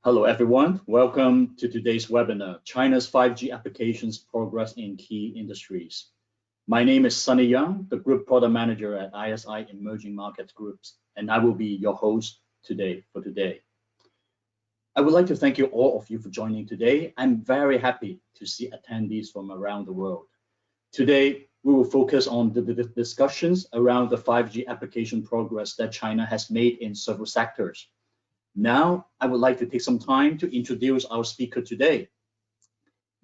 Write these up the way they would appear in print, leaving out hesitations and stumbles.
Hello, everyone. Welcome to today's webinar, China's 5G Applications Progress in Key Industries. My name is Sunny Young, the Group Product Manager at ISI Emerging Markets Groups, and I will be your host today. I would like to thank you all of you for joining today. I'm very happy to see attendees from around the world. Today, we will focus on the discussions around the 5G application progress that China has made in several sectors. Now, I would like to take some time to introduce our speaker today.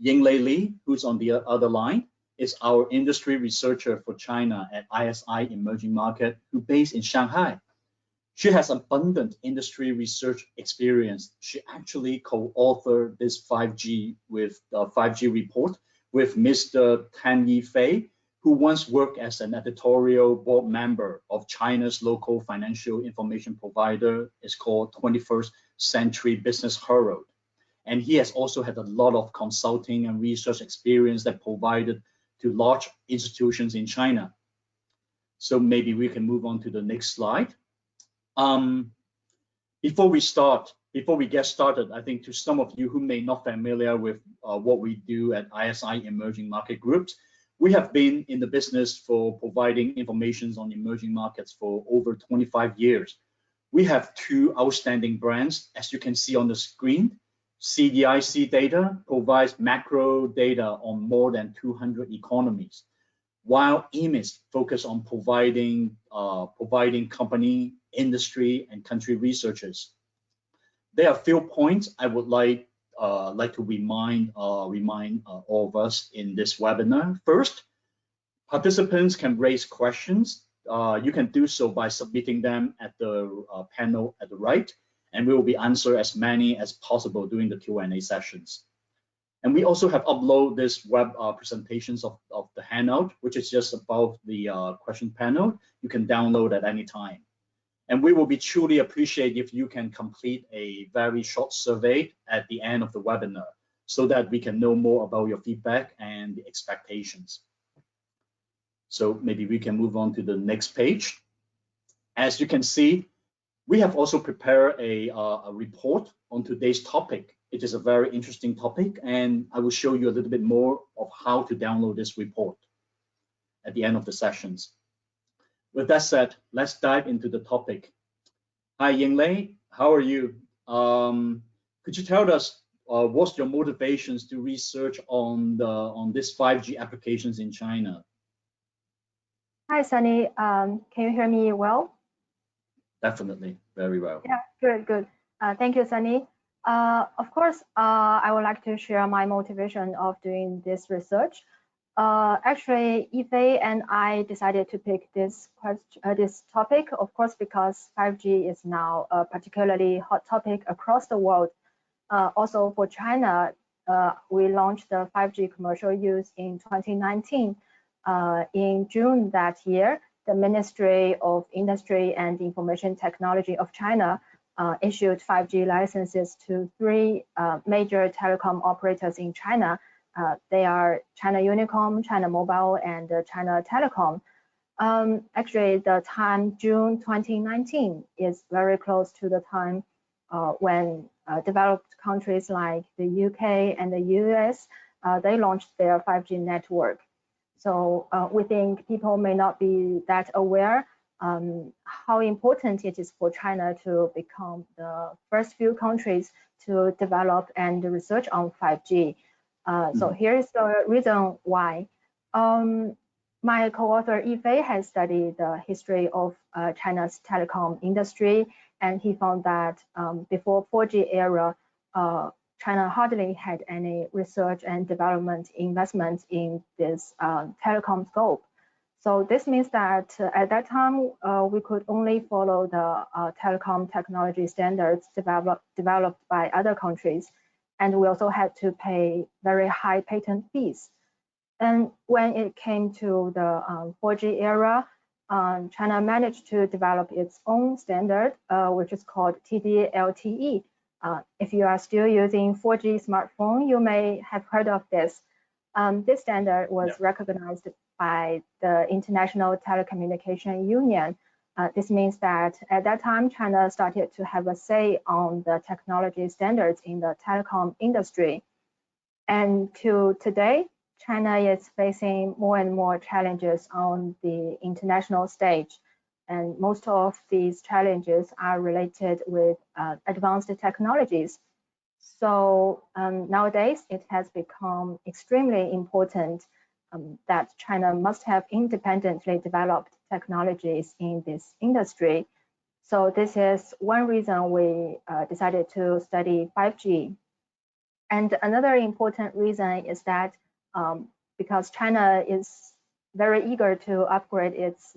Yinglei Li, who's on the other line, is our industry researcher for China at ISI Emerging Market, who's based in Shanghai. She has abundant industry research experience. She actually co-authored this 5G report with Mr. Tan Yifei, who once worked as an editorial board member of China's local financial information provider. It's called 21st Century Business Herald. And he has also had a lot of consulting and research experience that provided to large institutions in China. So maybe we can move on to the next slide. Before we get started, I think to some of you who may not familiar with what we do at ISI Emerging Market Groups, we have been in the business for providing information on emerging markets for over 25 years. We have two outstanding brands, as you can see on the screen. CDIC Data provides macro data on more than 200 economies, while EMIS focus on providing company, industry, and country researchers. There are a few points I would like to remind all of us in this webinar. First, participants can raise questions. You can do so by submitting them at the panel at the right, and we will be answer as many as possible during the Q&A sessions. And we also have uploaded this web presentations of the handout, which is just above the question panel. You can download at any time. And we will be truly appreciate if you can complete a very short survey at the end of the webinar so that we can know more about your feedback and the expectations. So maybe we can move on to the next page. As you can see, we have also prepared a report on today's topic. It is a very interesting topic, and I will show you a little bit more of how to download this report at the end of the sessions. With that said, let's dive into the topic. Hi, Yinglei, how are you? Could you tell us what's your motivations to research on this 5G applications in China? Hi, Sunny. Can you hear me well? Definitely, very well. Yeah, good. Thank you, Sunny. Of course, I would like to share my motivation of doing this research. Actually, Yifei and I decided to pick this topic, of course, because 5G is now a particularly hot topic across the world. Also for China, we launched the 5G commercial use in 2019. In June that year, the Ministry of Industry and Information Technology of China issued 5G licenses to 3 major telecom operators in China. They are China Unicom, China Mobile, and China Telecom. Actually, the time June 2019 is very close to the time when developed countries like the UK and the US, they launched their 5G network. So we think people may not be that aware how important it is for China to become the first few countries to develop and research on 5G. So here's the reason why. My co-author Yifei has studied the history of China's telecom industry, and he found that before 4G era, China hardly had any research and development investments in this telecom scope. So this means that at that time, we could only follow the telecom technology standards developed by other countries. And we also had to pay very high patent fees. And when it came to the 4G era, China managed to develop its own standard, which is called TD-LTE. If you are still using 4G smartphone, you may have heard of this. This standard was recognized by the International Telecommunication Union This means that at that time, China started to have a say on the technology standards in the telecom industry. And to today, China is facing more and more challenges on the international stage. And most of these challenges are related with advanced technologies. So nowadays, it has become extremely important that China must have independently developed technologies in this industry. So this is one reason we decided to study 5G. And another important reason is that because China is very eager to upgrade its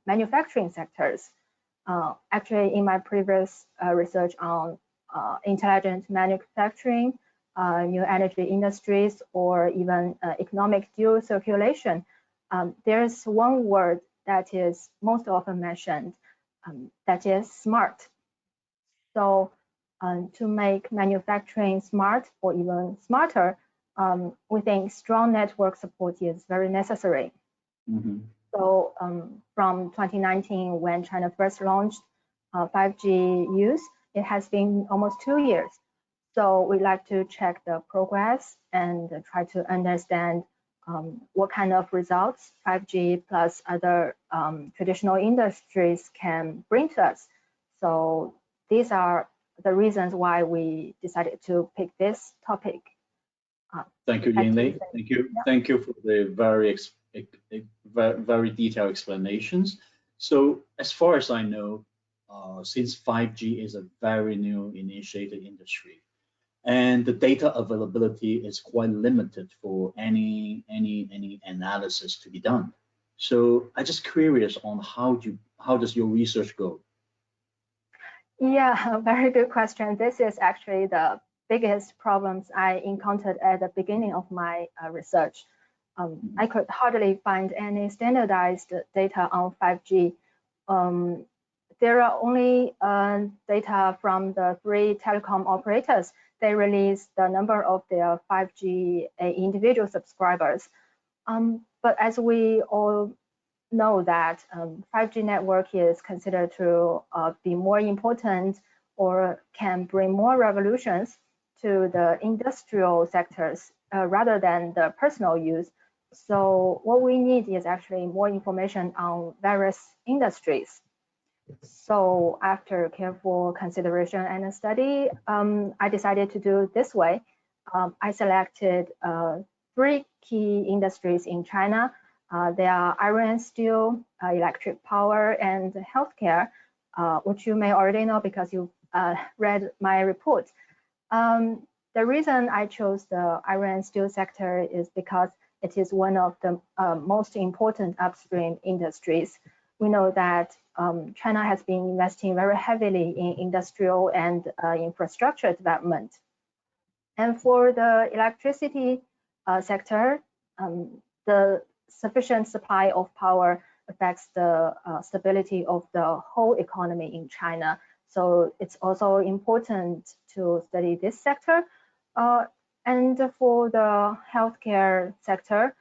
manufacturing sectors. Actually, in my previous research on intelligent manufacturing, new energy industries, or even economic dual circulation, there's one word that is most often mentioned, that is smart. So to make manufacturing smart or even smarter, we think strong network support is very necessary. Mm-hmm. So from 2019, when China first launched 5G use, it has been almost 2 years. So we like to check the progress and try to understand what kind of results 5G plus other traditional industries can bring to us. So these are the reasons why we decided to pick this topic. Thank you, Yinli. Thank you. Yeah. Thank you for the very detailed explanations. So as far as I know, since 5G is a very new initiated industry, and the data availability is quite limited for any analysis to be done. So I'm just curious on how does your research go? Yeah, very good question. This is actually the biggest problems I encountered at the beginning of my research. I could hardly find any standardized data on 5G. There are only data from the 3 telecom operators. They release the number of their 5G individual subscribers. But as we all know that 5G network is considered to be more important or can bring more revolutions to the industrial sectors rather than the personal use. So what we need is actually more information on various industries. So after careful consideration and study, I decided to do it this way. I selected 3 key industries in China. They are iron and steel, electric power, and healthcare, which you may already know because you read my report. The reason I chose the iron and steel sector is because it is one of the most important upstream industries. We know that China has been investing very heavily in industrial and infrastructure development. And for the electricity sector, the sufficient supply of power affects the stability of the whole economy in China. So it's also important to study this sector. And for the healthcare sector,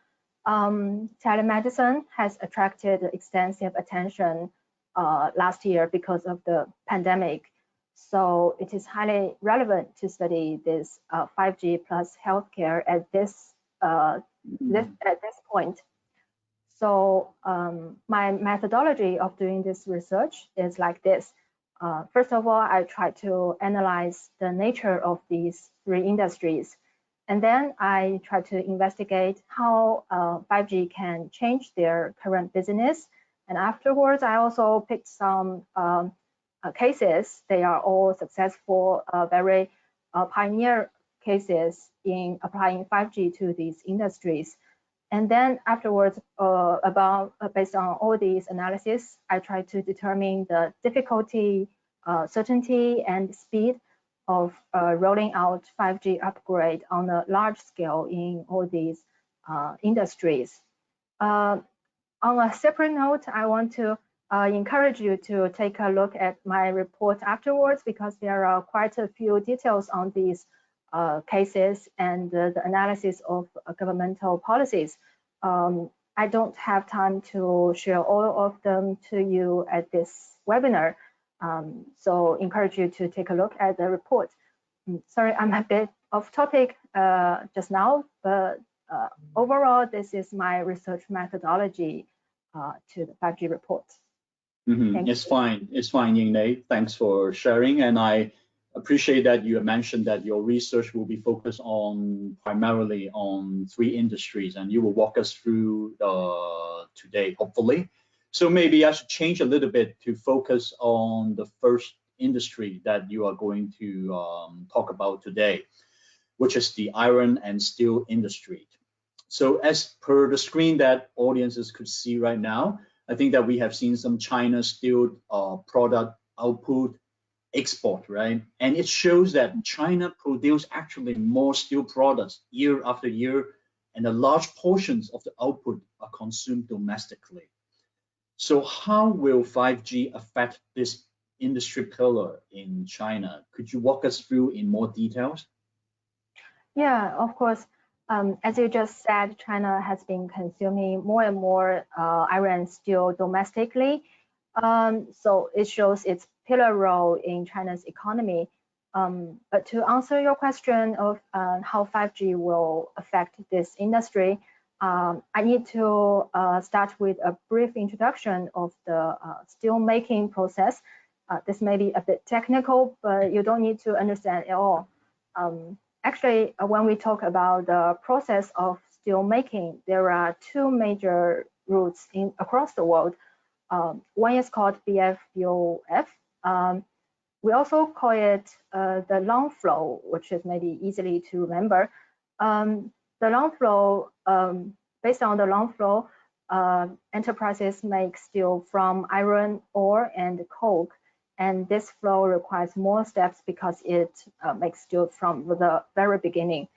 telemedicine has attracted extensive attention last year because of the pandemic. So it is highly relevant to study this 5G plus healthcare at this point. So my methodology of doing this research is like this. First of all, I try to analyze the nature of these 3 industries. And then I try to investigate how 5G can change their current business. And afterwards, I also picked some cases. They are all successful, very pioneer cases in applying 5G to these industries. And then afterwards, based on all these analysis, I try to determine the difficulty, certainty, and speed of rolling out 5G upgrade on a large scale in all these industries. On a separate note, I want to encourage you to take a look at my report afterwards because there are quite a few details on these cases and the analysis of governmental policies. I don't have time to share all of them to you at this webinar. So encourage you to take a look at the report. Sorry, I'm a bit off topic just now, but overall, this is my research methodology to the 5G report. It's fine. It's fine, Ying-Lei. Thanks for sharing. And I appreciate that you mentioned that your research will be focused on primarily on 3 industries, and you will walk us through today, hopefully. So maybe I should change a little bit to focus on the first industry that you are going to talk about today, which is the iron and steel industry. So as per the screen that audiences could see right now, I think that we have seen some China steel product output export, right? And it shows that China produces actually more steel products year after year, and a large portions of the output are consumed domestically. So how will 5G affect this industry pillar in China? Could you walk us through in more details? Yeah, of course. As you just said, China has been consuming more and more iron and steel domestically. So it shows its pillar role in China's economy. But to answer your question of how 5G will affect this industry, I need to start with a brief introduction of the steel making process. This may be a bit technical, but you don't need to understand at all. Actually, when we talk about the process of steel making, there are 2 major routes across the world. One is called BF-BOF. We also call it the long flow, which is maybe easily to remember. The long flow, based on the long flow, enterprises make steel from iron ore and coke. And this flow requires more steps because it makes steel from the very beginning.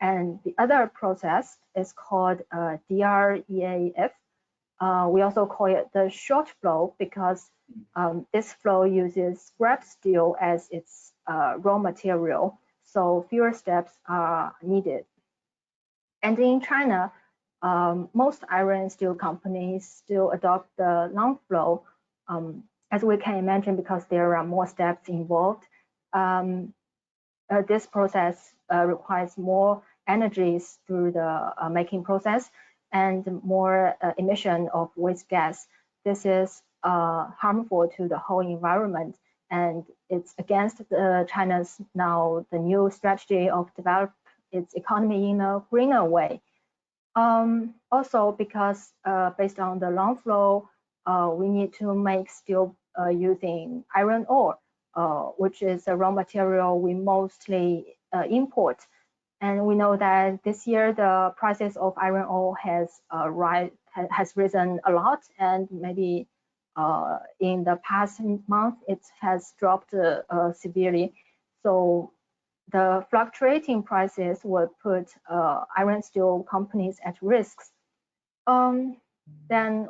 And the other process is called DREAF. We also call it the short flow because this flow uses scrap steel as its raw material, so fewer steps are needed. And in China, most iron and steel companies still adopt the long flow, as we can imagine, because there are more steps involved. This process requires more energies through the making process and more emission of waste gas. This is harmful to the whole environment, and it's against China's now the new strategy of develop its economy in a greener way. Also, because based on the long flow, we need to make steel using iron ore, which is a raw material we mostly import. And we know that this year the prices of iron ore has risen a lot, and maybe in the past month it has dropped severely. So the fluctuating prices would put iron steel companies at risks. Then,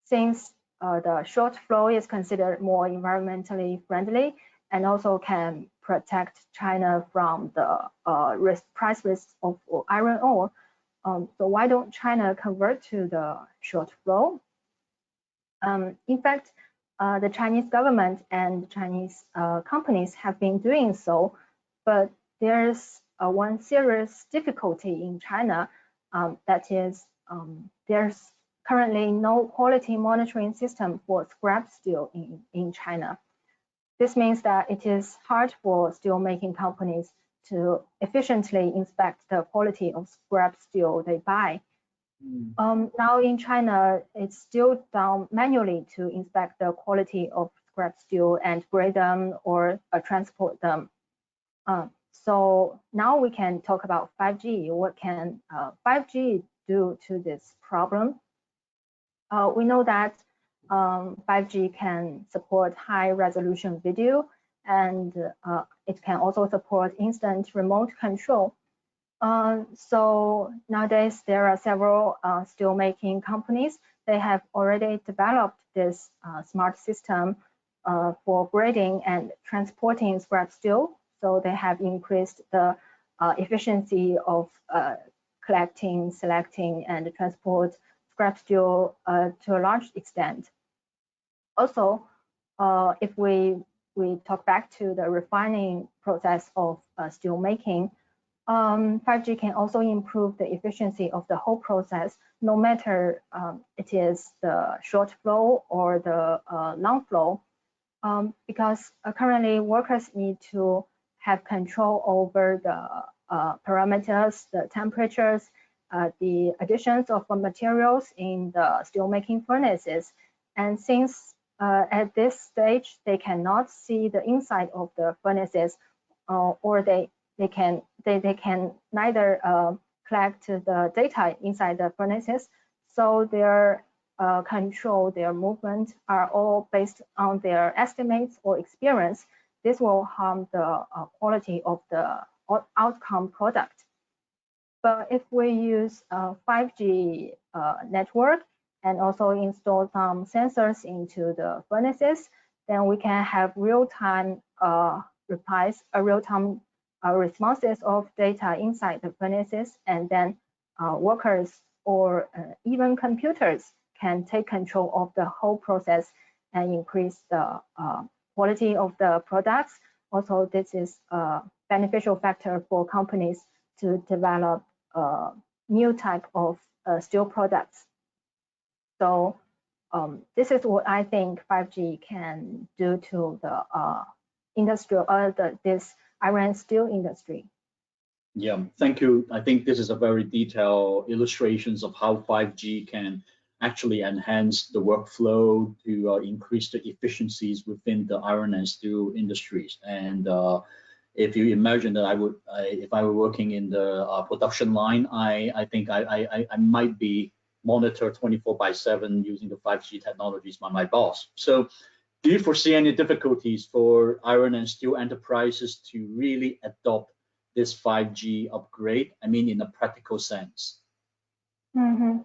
since the short flow is considered more environmentally friendly and also can protect China from the price risks of iron ore, so why don't China convert to the short flow? In fact, the Chinese government and Chinese companies have been doing so, but there's one serious difficulty in China, that is there's currently no quality monitoring system for scrap steel in China. This means that it is hard for steelmaking companies to efficiently inspect the quality of scrap steel they buy. Now in China, it's still done manually to inspect the quality of scrap steel and grade them or transport them. So now we can talk about 5G. What can 5G do to this problem? We know that 5G can support high resolution video, and it can also support instant remote control. So nowadays there are several steelmaking companies. They have already developed this smart system for grading and transporting scrap steel. So they have increased the efficiency of collecting, selecting, and transport scrap steel to a large extent. Also, if we talk back to the refining process of steel making, 5G can also improve the efficiency of the whole process, no matter it is the short flow or the long flow, because currently workers need to have control over the parameters, the temperatures, the additions of materials in the steelmaking furnaces. And since at this stage they cannot see the inside of the furnaces, or they can neither collect the data inside the furnaces, so their control, their movement are all based on their estimates or experience. This will harm the quality of the outcome product. But if we use 5G network and also install some sensors into the furnaces, then we can have real-time replies, real-time responses of data inside the furnaces, and then workers or even computers can take control of the whole process and increase the quality of the products. Also, this is a beneficial factor for companies to develop new type of steel products. So this is what I think 5G can do to the industrial, this iron and steel industry. Yeah, thank you. I think this is a very detailed illustrations of how 5G can actually enhance the workflow to increase the efficiencies within the iron and steel industries. And if you imagine that if I were working in the production line, I think I might be monitored 24/7 using the 5G technologies by my boss. So do you foresee any difficulties for iron and steel enterprises to really adopt this 5G upgrade? I mean, in a practical sense. Mm-hmm.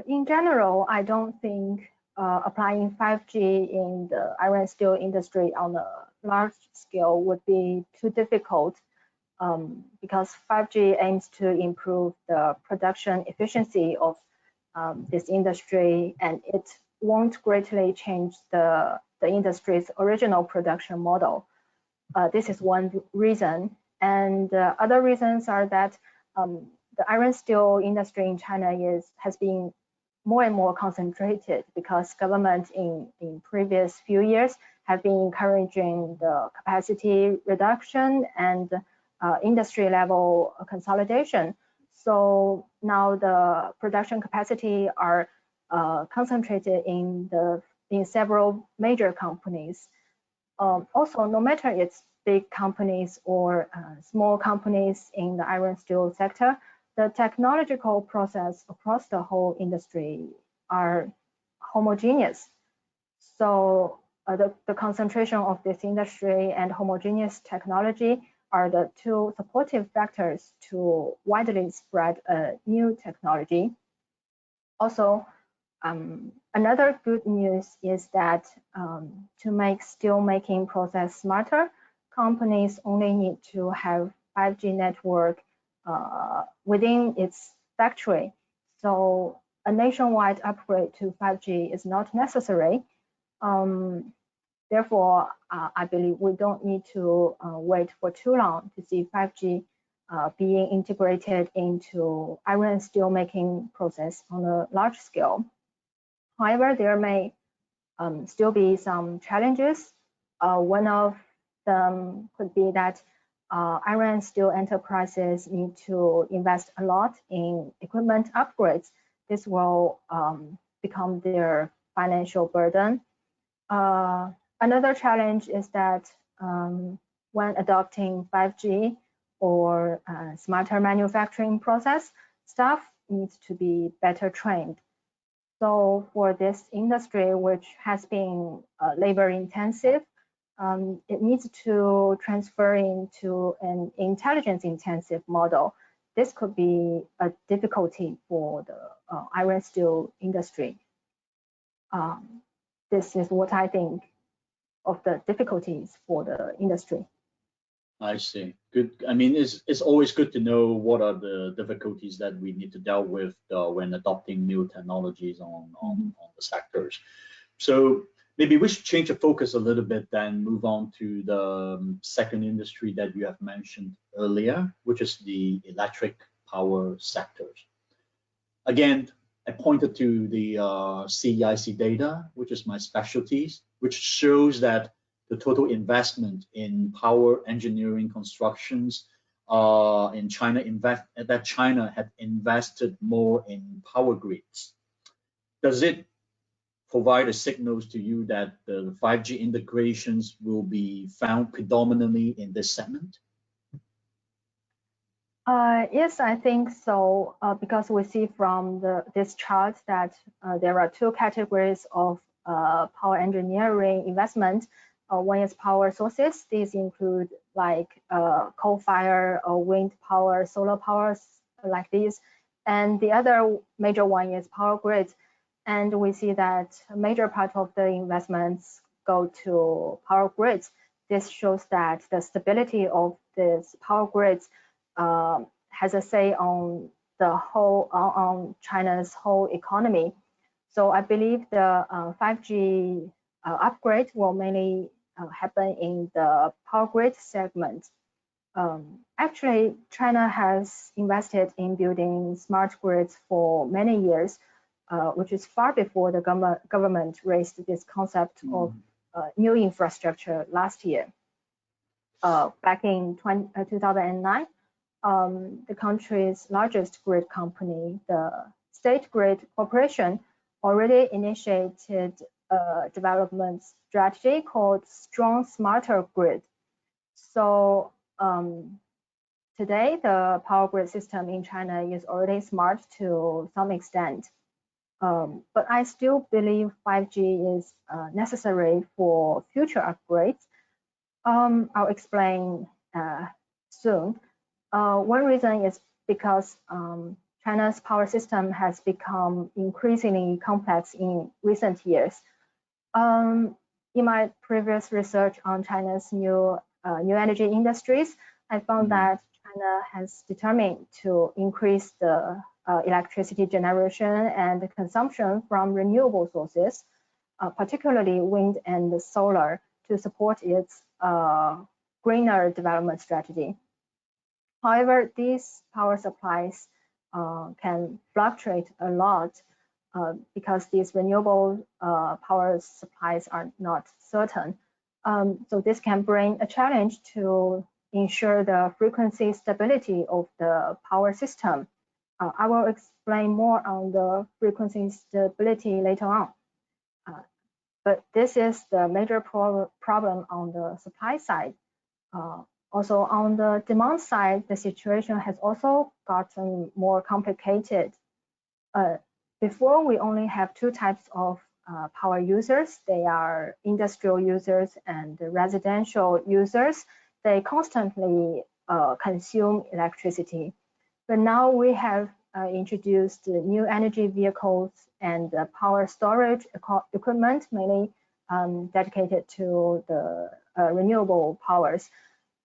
In general, I don't think applying 5G in the iron and steel industry on a large scale would be too difficult, because 5G aims to improve the production efficiency of this industry, and it won't greatly change the industry's original production model. This is one reason, and other reasons are that the iron steel industry in China has been more and more concentrated, because government in previous few years have been encouraging the capacity reduction and industry level consolidation. So now the production capacity are concentrated in several major companies. Also, no matter it's big companies or small companies in the iron steel sector, the technological process across the whole industry are homogeneous. So the concentration of this industry and homogeneous technology are the two supportive factors to widely spread new technology. Also, another good news is that to make steel making process smarter, companies only need to have 5G network within its factory. So a nationwide upgrade to 5G is not necessary. Therefore, I believe we don't need to wait for too long to see 5G being integrated into iron and steel making process on a large scale. However, there may still be some challenges. One of them could be that iron and steel enterprises need to invest a lot in equipment upgrades. This will become their financial burden. Another challenge is that when adopting 5G or smarter manufacturing process, staff needs to be better trained. So for this industry, which has been labor intensive, it needs to transfer into an intelligence intensive model. This could be a difficulty for the iron steel industry. This is what I think of the difficulties for the industry. I see. good. I mean, it's always good to know what are the difficulties that we need to deal with when adopting new technologies on the sectors. So maybe we should change the focus a little bit, then move on to the second industry that you have mentioned earlier, which is the electric power sectors. Again, I pointed to the CEIC data, which is my specialties, which shows that the total investment in power engineering constructions in China China had invested more in power grids. Does it provide a signals to you that the 5G integrations will be found predominantly in this segment? Yes, I think so, because we see from this chart that there are two categories of power engineering investment. One is power sources. These include like coal-fired or wind power, solar powers like these. And the other major one is power grids. And we see that a major part of the investments go to power grids. This shows that the stability of these power grids has a say on the whole on China's whole economy. So I believe the 5G upgrade will mainly happen in the power grid segment. Actually, China has invested in building smart grids for many years, which is far before the government raised this concept of new infrastructure last year. Back in 2009, the country's largest grid company, the State Grid Corporation, already initiated a development strategy called Strong Smarter Grid. So today, the power grid system in China is already smart to some extent. But I still believe 5G is necessary for future upgrades. I'll explain soon. One reason is because China's power system has become increasingly complex in recent years. In my previous research on China's new energy industries, I found that China has determined to increase the electricity generation and consumption from renewable sources, particularly wind and solar, to support its greener development strategy. However, these power supplies can fluctuate a lot because these renewable power supplies are not certain. So this can bring a challenge to ensure the frequency stability of the power system. I will explain more on the frequency stability later on. But this is the major problem on the supply side. Also on the demand side, the situation has also gotten more complicated. Before, we only have two types of power users. They are industrial users and residential users. They constantly consume electricity. But now we have introduced new energy vehicles and power storage equipment, mainly dedicated to the renewable powers.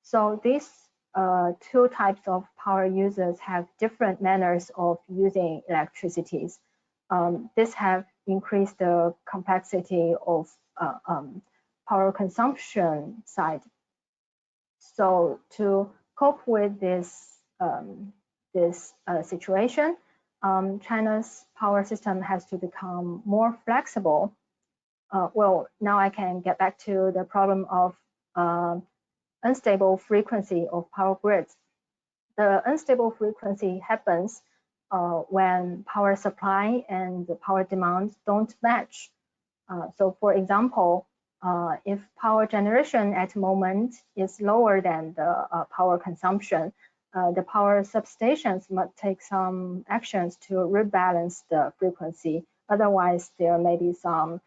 So these two types of power users have different manners of using electricities. This have increased the complexity of power consumption side. So to cope with this situation, China's power system has to become more flexible. Well, now I can get back to the problem of unstable frequency of power grids. The unstable frequency happens when power supply and the power demand don't match. So for example, if power generation at the moment is lower than the power consumption, the power substations must take some actions to rebalance the frequency. Otherwise, there may be some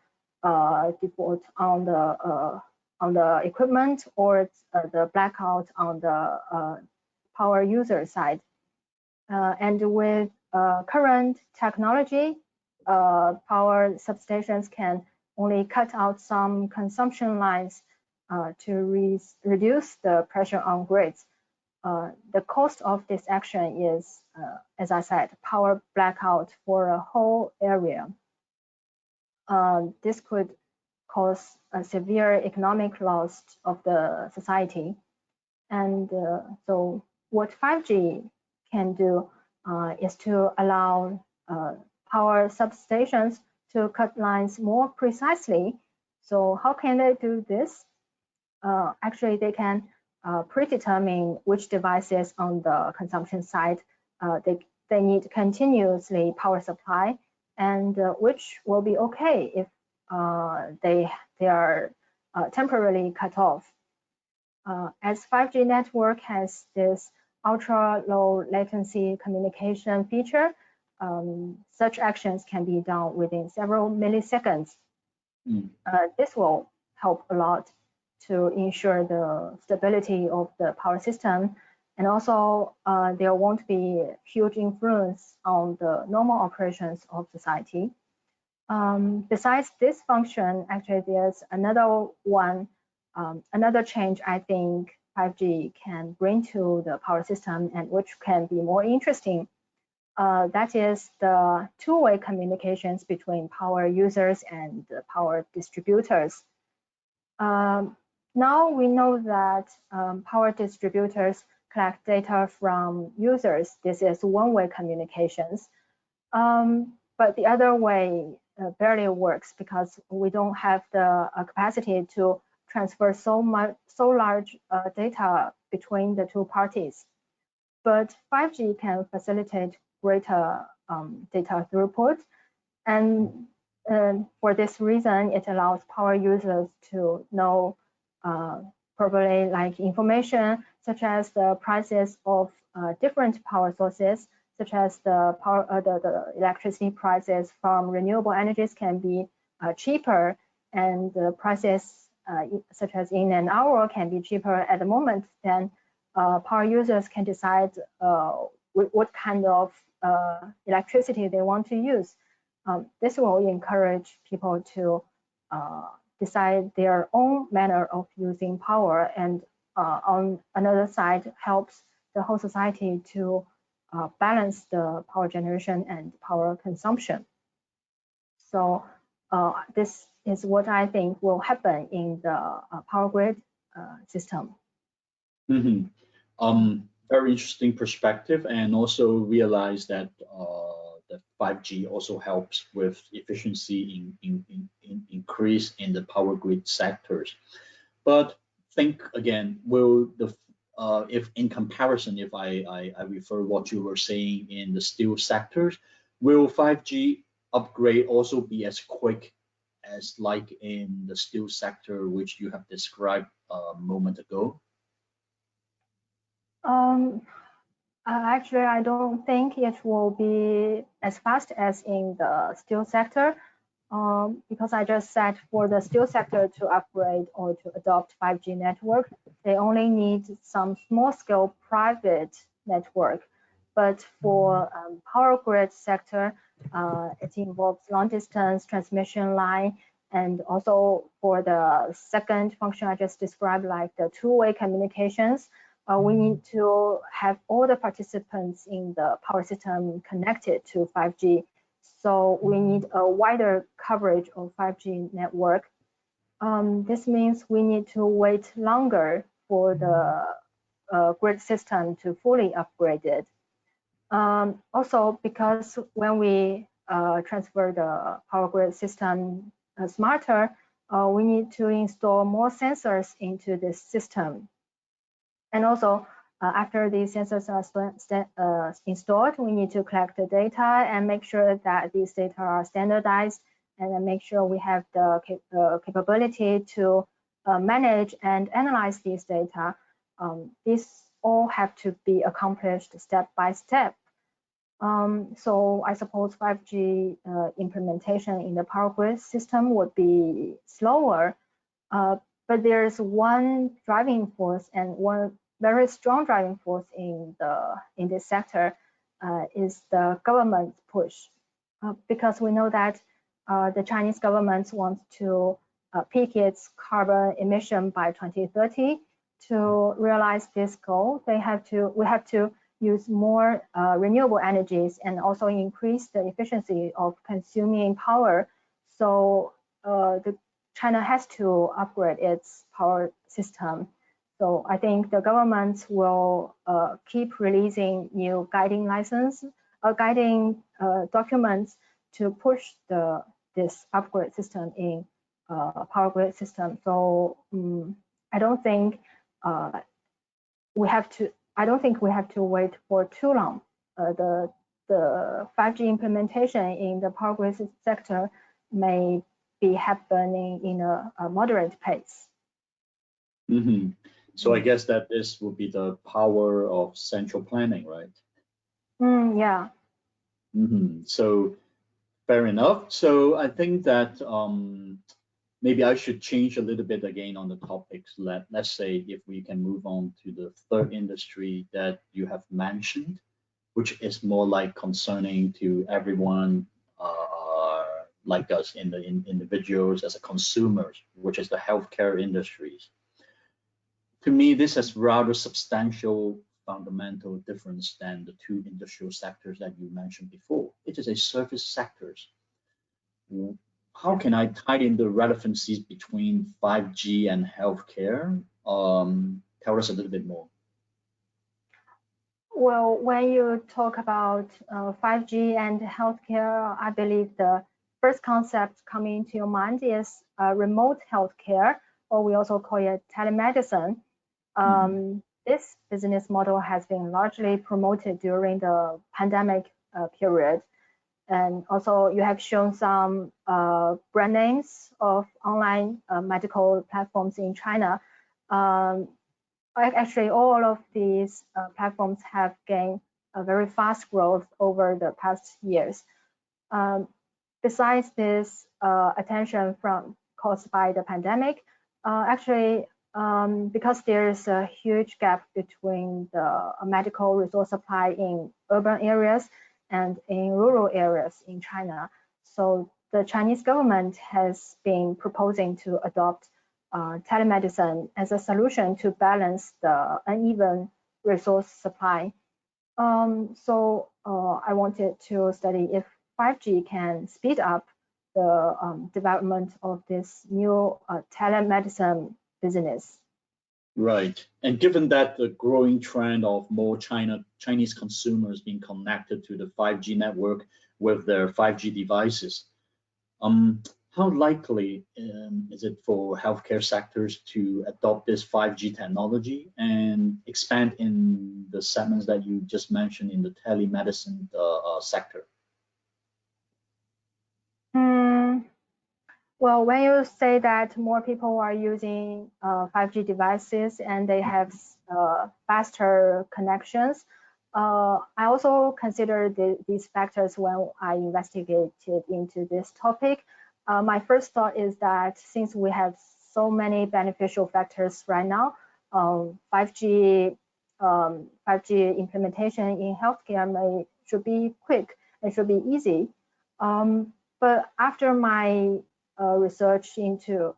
default on the equipment or the blackout on the power user side. And with current technology, power substations can only cut out some consumption lines to reduce the pressure on grids. the cost of this action is, as I said, power blackout for a whole area. This could cause a severe economic loss of the society. And so what 5G can do is to allow power substations to cut lines more precisely. So how can they do this? Actually, they can predetermine which devices on the consumption side they need continuously power supply, and which will be okay if they are temporarily cut off. As 5G network has this ultra low latency communication feature, such actions can be done within several milliseconds. This will help a lot to ensure the stability of the power system, and also there won't be huge influence on the normal operations of society. Besides this function, actually there's another one, another change I think 5G can bring to the power system, and which can be more interesting. That is the two-way communications between power users and the power distributors. Now we know that power distributors collect data from users. This is one-way communications. But the other way barely works because we don't have the capacity to transfer so large data between the two parties. But 5G can facilitate greater data throughput, and for this reason, it allows power users to know probably like information such as the prices of different power sources, such as the electricity prices from renewable energies can be cheaper, and the prices such as in an hour can be cheaper at the moment. Then power users can decide what kind of electricity they want to use. This will encourage people to decide their own manner of using power, and on another side helps the whole society to balance the power generation and power consumption. So this is what I think will happen in the power grid system. Very interesting perspective, and also realize that that 5G also helps with efficiency in increase in the power grid sectors. But think again, will the if in comparison, if I refer what you were saying in the steel sectors, will 5G upgrade also be as quick as like in the steel sector, which you have described a moment ago? Actually, I don't think it will be as fast as in the steel sector, because I just said for the steel sector to upgrade or to adopt 5G network, they only need some small-scale private network. But for power grid sector, it involves long-distance transmission line, and also for the second function I just described, like the two-way communications, we need to have all the participants in the power system connected to 5G. So we need a wider coverage of 5G network. This means we need to wait longer for the grid system to fully upgrade it. Also, because when we transfer the power grid system smarter, we need to install more sensors into this system. And also, after these sensors are installed, we need to collect the data and make sure that these data are standardized, and then make sure we have the capability to manage and analyze these data. These all have to be accomplished step by step. So I suppose 5G implementation in the power grid system would be slower, but there's one driving force, and one very strong driving force in this sector is the government push, because we know that the Chinese government wants to peak its carbon emission by 2030, to realize this goal, we have to use more renewable energies and also increase the efficiency of consuming power. So China has to upgrade its power system. So I think the government will keep releasing new guiding documents to push this upgrade system in power grid system. So I don't think we have to wait for too long. The 5G implementation in the power grid sector may be happening in a moderate pace. Mm-hmm. So I guess that this will be the power of central planning, right? Yeah. Mm-hmm. So fair enough. So I think that maybe I should change a little bit again on the topics. Let's say if we can move on to the third industry that you have mentioned, which is more like concerning to everyone like us in the individuals as a consumers, which is the healthcare industries. To me, this has rather substantial fundamental difference than the two industrial sectors that you mentioned before. It is a service sectors. How can I tie in the relevancies between 5G and healthcare? Tell us a little bit more. Well, when you talk about 5G and healthcare, I believe the first concept coming to your mind is remote healthcare, or we also call it telemedicine. This business model has been largely promoted during the pandemic period. And also you have shown some brand names of online medical platforms in China. Actually, all of these platforms have gained a very fast growth over the past years. Besides this attention caused by the pandemic, actually, because there is a huge gap between the medical resource supply in urban areas and in rural areas in China. So the Chinese government has been proposing to adopt telemedicine as a solution to balance the uneven resource supply. So I wanted to study if 5G can speed up the development of this new telemedicine business. Right. And given that the growing trend of more Chinese consumers being connected to the 5G network with their 5G devices, how likely is it for healthcare sectors to adopt this 5G technology and expand in the segments that you just mentioned in the telemedicine sector? Well, when you say that more people are using 5G devices and they have faster connections, I also consider these factors when I investigated into this topic. My first thought is that since we have so many beneficial factors right now, 5G implementation in healthcare should be quick and should be easy. But after my research into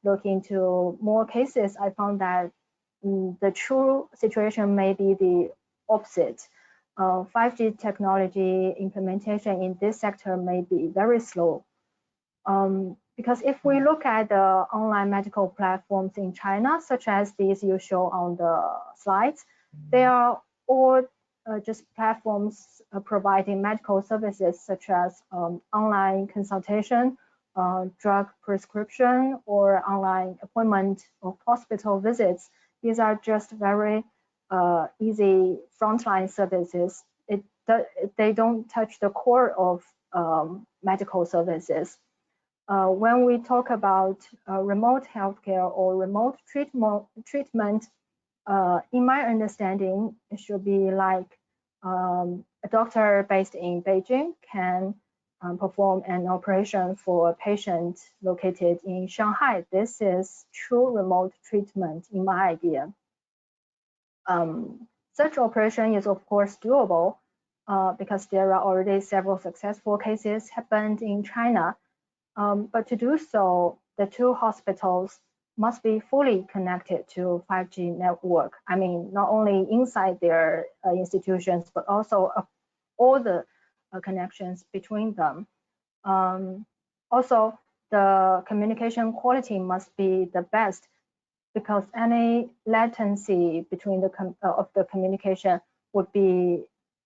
look into more cases, I found that the true situation may be the opposite. 5G technology implementation in this sector may be very slow. Because if we look at the online medical platforms in China, such as these you show on the slides, they are all just platforms providing medical services such as online consultation, drug prescription, or online appointment or hospital visits. These are just very easy frontline services. They don't touch the core of medical services. When we talk about remote healthcare or remote treatment, in my understanding, it should be like a doctor based in Beijing can perform an operation for a patient located in Shanghai. This is true remote treatment in my idea. Such operation is of course doable because there are already several successful cases happened in China. But to do so, the two hospitals must be fully connected to 5G network. I mean, not only inside their institutions, but also all the connections between them. Also, the communication quality must be the best, because any latency between the communication would be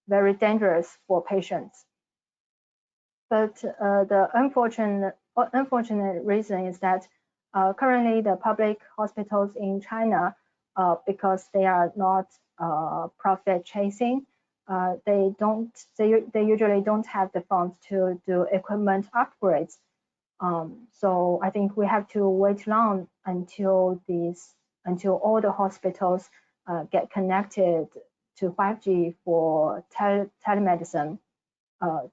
very dangerous for patients. But the unfortunate reason is that currently the public hospitals in China, because they are not profit chasing, they usually don't have the funds to do equipment upgrades. So I think we have to wait long until all the hospitals get connected to 5G for telemedicine.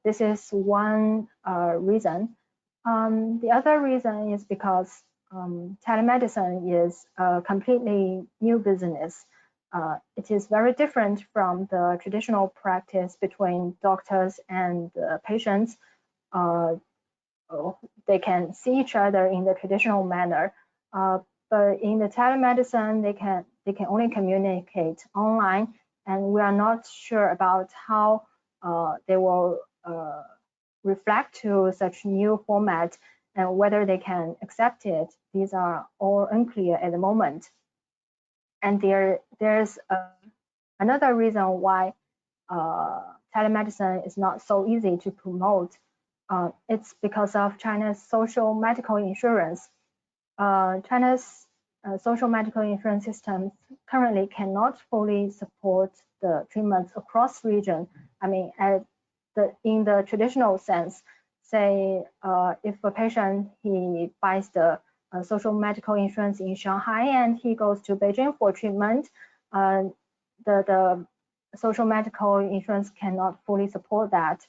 This is one reason. The other reason is because telemedicine is a completely new business. It is very different from the traditional practice between doctors and patients. They can see each other in the traditional manner, but in the telemedicine, they can only communicate online, and we are not sure about how they will reflect to such new format and whether they can accept it. These are all unclear at the moment. And there's another reason why telemedicine is not so easy to promote. It's because of China's social medical insurance. China's social medical insurance system currently cannot fully support the treatments across region. I mean, in the traditional sense, say if a patient, he buys the social medical insurance in Shanghai and he goes to Beijing for treatment, the social medical insurance cannot fully support that.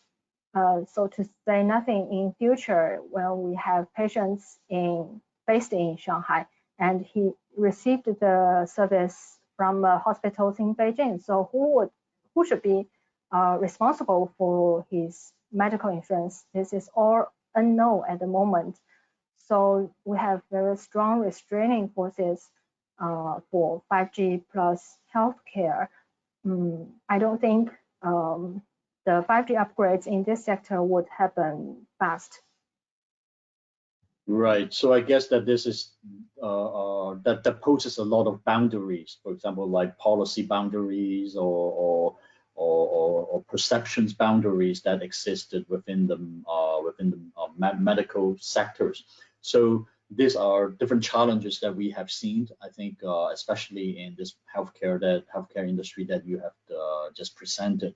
So to say nothing in future, when we have patients based in Shanghai and he received the service from hospitals in Beijing, so who should be responsible for his medical insurance? This is all unknown at the moment. So we have very strong restraining forces for 5G plus healthcare. I don't think the 5G upgrades in this sector would happen fast. Right. So I guess that this is that poses a lot of boundaries. For example, like policy boundaries or perceptions boundaries that existed within the medical sectors. So these are different challenges that we have seen. I think, especially in this healthcare industry that you have just presented.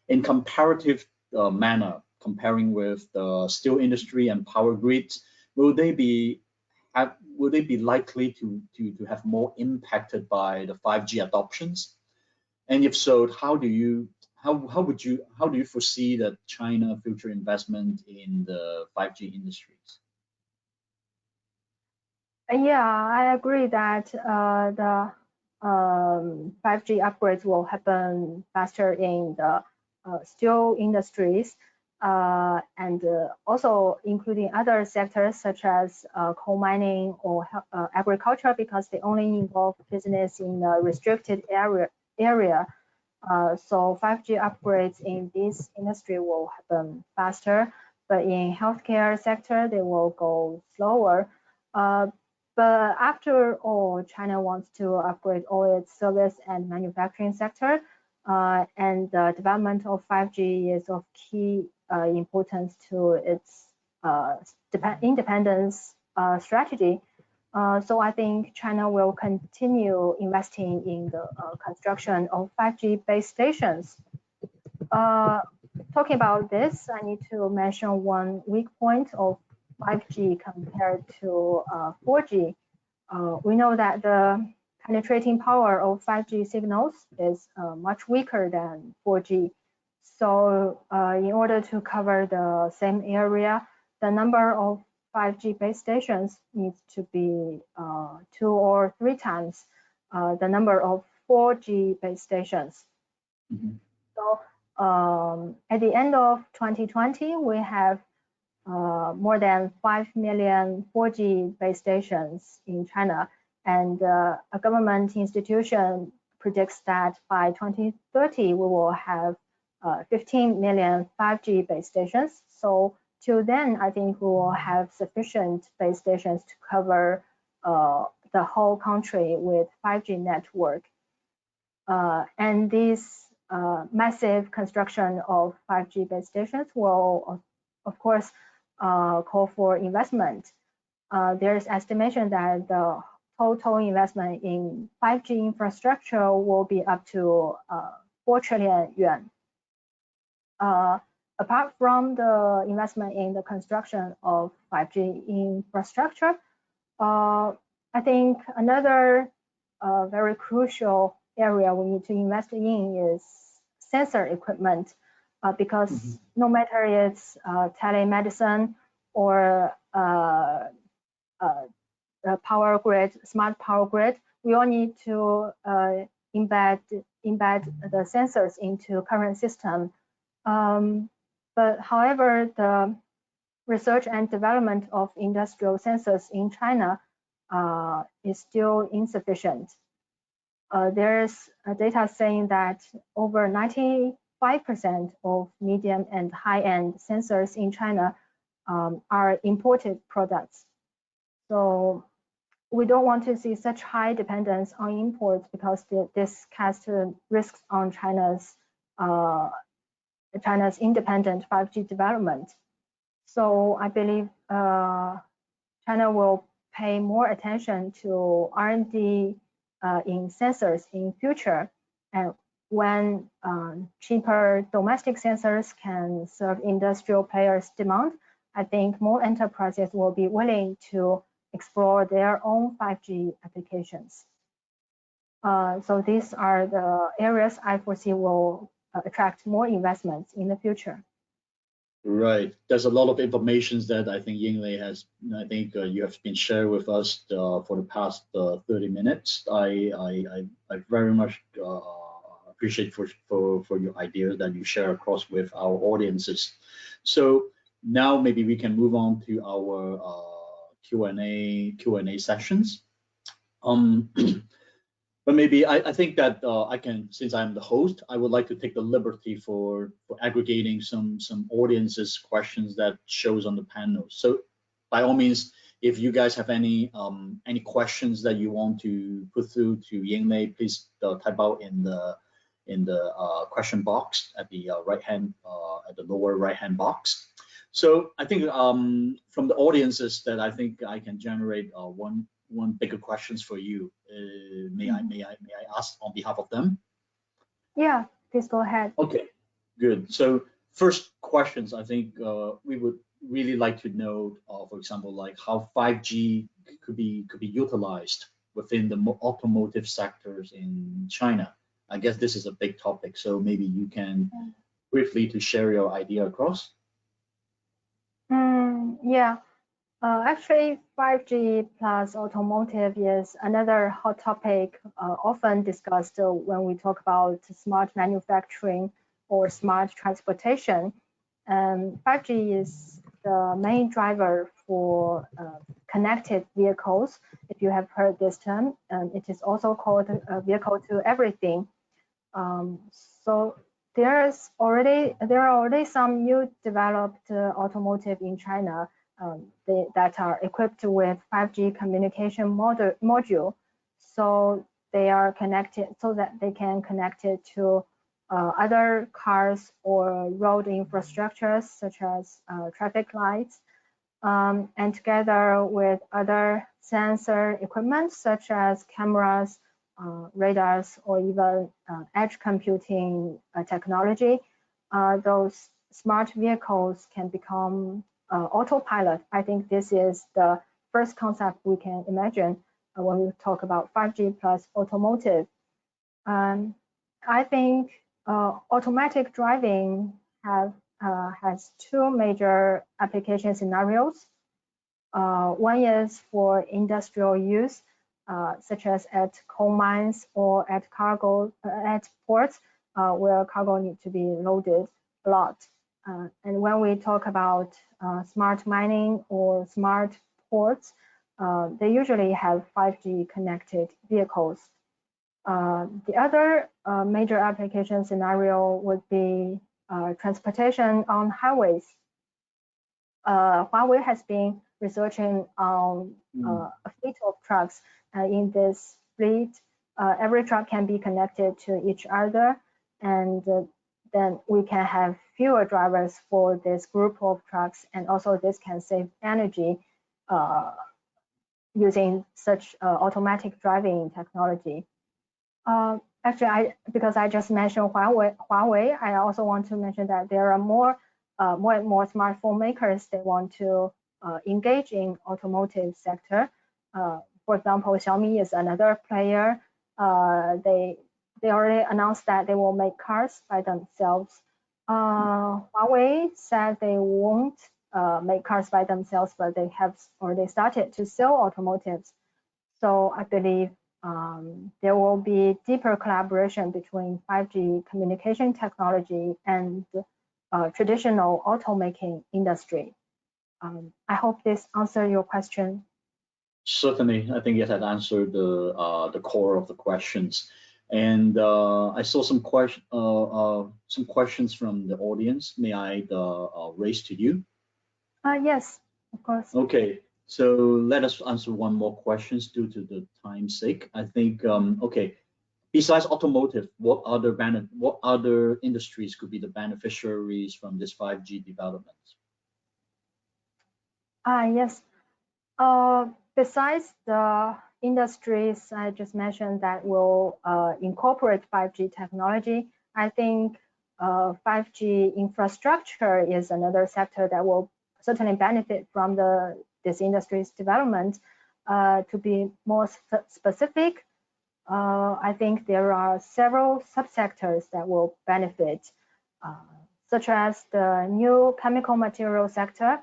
In comparative manner, comparing with the steel industry and power grids, will they be likely to have more impacted by the 5G adoptions? And if so, how do you foresee that China future investment in the 5G industries? Yeah, I agree that the 5G upgrades will happen faster in the steel industries, and also including other sectors such as coal mining or agriculture, because they only involve business in a restricted area. So 5G upgrades in this industry will happen faster, but in healthcare sector, they will go slower. But after all, China wants to upgrade all its service and manufacturing sector, and the development of 5G is of key importance to its independence strategy. So I think China will continue investing in the construction of 5G base stations. Talking about this, I need to mention one weak point of 5G compared to 4G. We know that the penetrating power of 5G signals is much weaker than 4G. So in order to cover the same area, the number of 5G base stations needs to be 2 or 3 times the number of 4G base stations. So at the end of 2020, we have more than 5 million 4G base stations in China, and a government institution predicts that by 2030 we will have 15 million 5G base stations. So till then, I think we will have sufficient base stations to cover the whole country with 5G network. And this massive construction of 5G base stations will, of course, call for investment. There's estimation that the total investment in 5G infrastructure will be up to 4 trillion yuan. Apart from the investment in the construction of 5G infrastructure, I think another very crucial area we need to invest in is sensor equipment, because no matter it's telemedicine or power grid, smart power grid, we all need to embed the sensors into current system. But however, the research and development of industrial sensors in China is still insufficient. There's data saying that over 95% of medium and high-end sensors in China are imported products. So we don't want to see such high dependence on imports, because this casts risks on China's independent 5G development. So I believe China will pay more attention to R&D in sensors in future, and when cheaper domestic sensors can serve industrial players' demand, I think more enterprises will be willing to explore their own 5G applications. So these are the areas I foresee will attract more investments in the future. Right. There's a lot of information that I think Yinglei has, you have been shared with us for the past 30 minutes. I very much appreciate for your ideas that you share across with our audiences. So now maybe we can move on to our Q&A sessions. But maybe I think that I can, since I'm the host, I would like to take the liberty for aggregating some audiences questions that shows on the panel. So by all means, if you guys have any questions that you want to put through to Yinglei, please type out in the question box at the at the lower right hand box. So I think from the audiences that I think I can generate one bigger questions for you. May I ask on behalf of them? Yeah, please go ahead. Okay, good. So first questions, I think we would really like to know, for example, like how 5G could be utilized within the automotive sectors in China. I guess this is a big topic, so maybe you can briefly to share your idea across. Yeah. Actually, 5G plus automotive is another hot topic often discussed when we talk about smart manufacturing or smart transportation. 5G is the main driver for connected vehicles. If you have heard this term, it is also called a vehicle to everything. So there are already some new developed automotive in China that are equipped with 5G communication module, so they are connected, so that they can connect it to other cars or road infrastructures such as traffic lights, and together with other sensor equipment such as cameras, radars, or even edge computing technology. Those smart vehicles can become autopilot. I think this is the first concept we can imagine when we talk about 5G plus automotive. I think automatic driving has two major application scenarios. One is for industrial use, such as at coal mines or at ports, where cargo needs to be loaded a lot. And when we talk about smart mining or smart ports, they usually have 5G connected vehicles. The other major application scenario would be transportation on highways. Huawei has been researching on a fleet of trucks. In this fleet, every truck can be connected to each other, and then we can have fewer drivers for this group of trucks, and also this can save energy using such automatic driving technology. Actually, because I just mentioned Huawei, I also want to mention that there are more and more smartphone makers that want to engage in automotive sector. For example, Xiaomi is another player. They already announced that they will make cars by themselves. Huawei said they won't make cars by themselves, but they have already started to sell automotives. So I believe there will be deeper collaboration between 5G communication technology and traditional automaking industry. I hope this answered your question. Certainly, I think it had answered the core of the questions. And I saw some questions from the audience. May I raise to you? Yes, of course. Okay, so let us answer one more questions due to the time's sake. I think okay. Besides automotive, what other industries could be the beneficiaries from this 5G development? Yes. Besides the industries I just mentioned that will incorporate 5G technology, I think 5G infrastructure is another sector that will certainly benefit from this industry's development. To be more specific, I think there are several subsectors that will benefit, such as the new chemical material sector.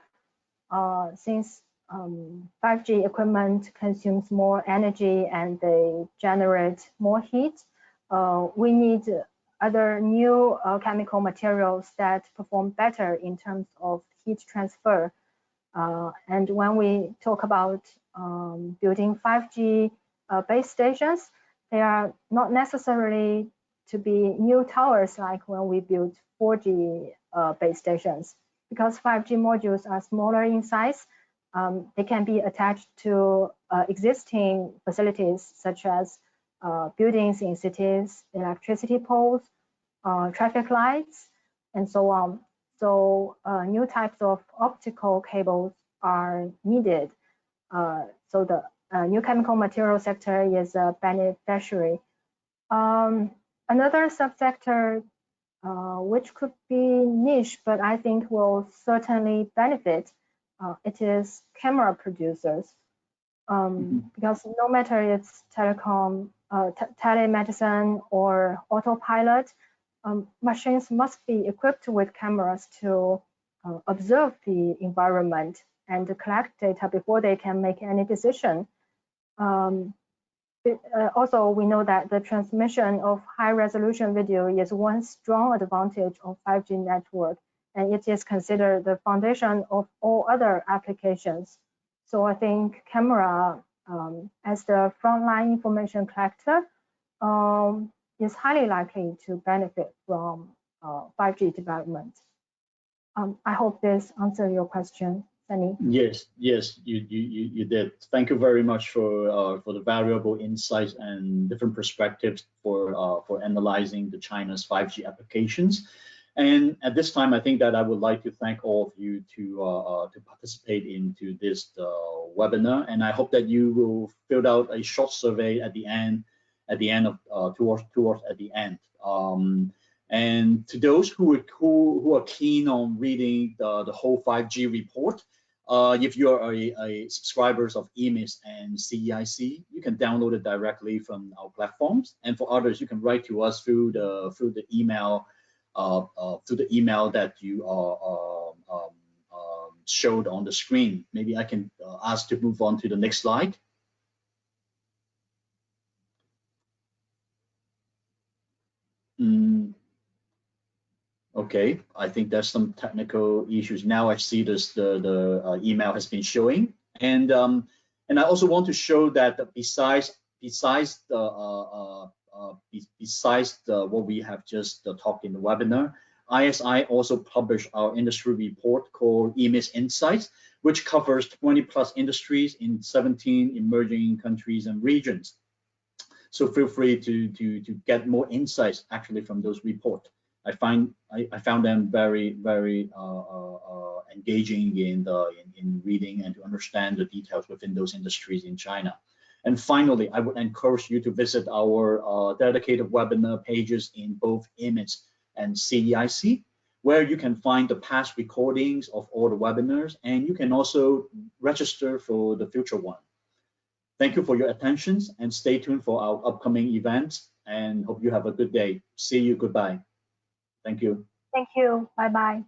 Since 5G equipment consumes more energy and they generate more heat, we need other new chemical materials that perform better in terms of heat transfer. And when we talk about building 5G base stations, they are not necessarily to be new towers like when we build 4G base stations, because 5G modules are smaller in size. They can be attached to existing facilities such as buildings in cities, electricity poles, traffic lights, and so on. So new types of optical cables are needed. So the new chemical material sector is a beneficiary. Another subsector which could be niche, but I think will certainly benefit, it is camera producers. Because no matter it's telecom, telemedicine, or autopilot, machines must be equipped with cameras to observe the environment and collect data before they can make any decision. Also, we know that the transmission of high-resolution video is one strong advantage of 5G network, and it is considered the foundation of all other applications. So I think camera, as the frontline information collector, is highly likely to benefit from 5G development. I hope this answers your question, Sunny. Yes, you did. Thank you very much for the valuable insights and different perspectives for analyzing the China's 5G applications. And at this time, I think that I would like to thank all of you to participate into this webinar, and I hope that you will fill out a short survey at the end towards the end. And to those who are keen on reading the whole 5G report, if you are a subscribers of EMIS and CEIC, you can download it directly from our platforms. And for others, you can write to us through the email that you showed on the screen. Maybe I can ask to move on to the next slide. Okay, I think there's some technical issues. Now I see this, the email has been showing. And I also want to show that besides what we have just talked in the webinar, ISI also published our industry report called EMIS Insights, which covers 20+ industries in 17 emerging countries and regions. So feel free to get more insights actually from those reports. I found them very engaging in reading and to understand the details within those industries in China. And finally, I would encourage you to visit our dedicated webinar pages in both IMIS and CEIC, where you can find the past recordings of all the webinars, and you can also register for the future one. Thank you for your attention, and stay tuned for our upcoming events, and hope you have a good day. See you. Goodbye. Thank you. Thank you. Bye-bye.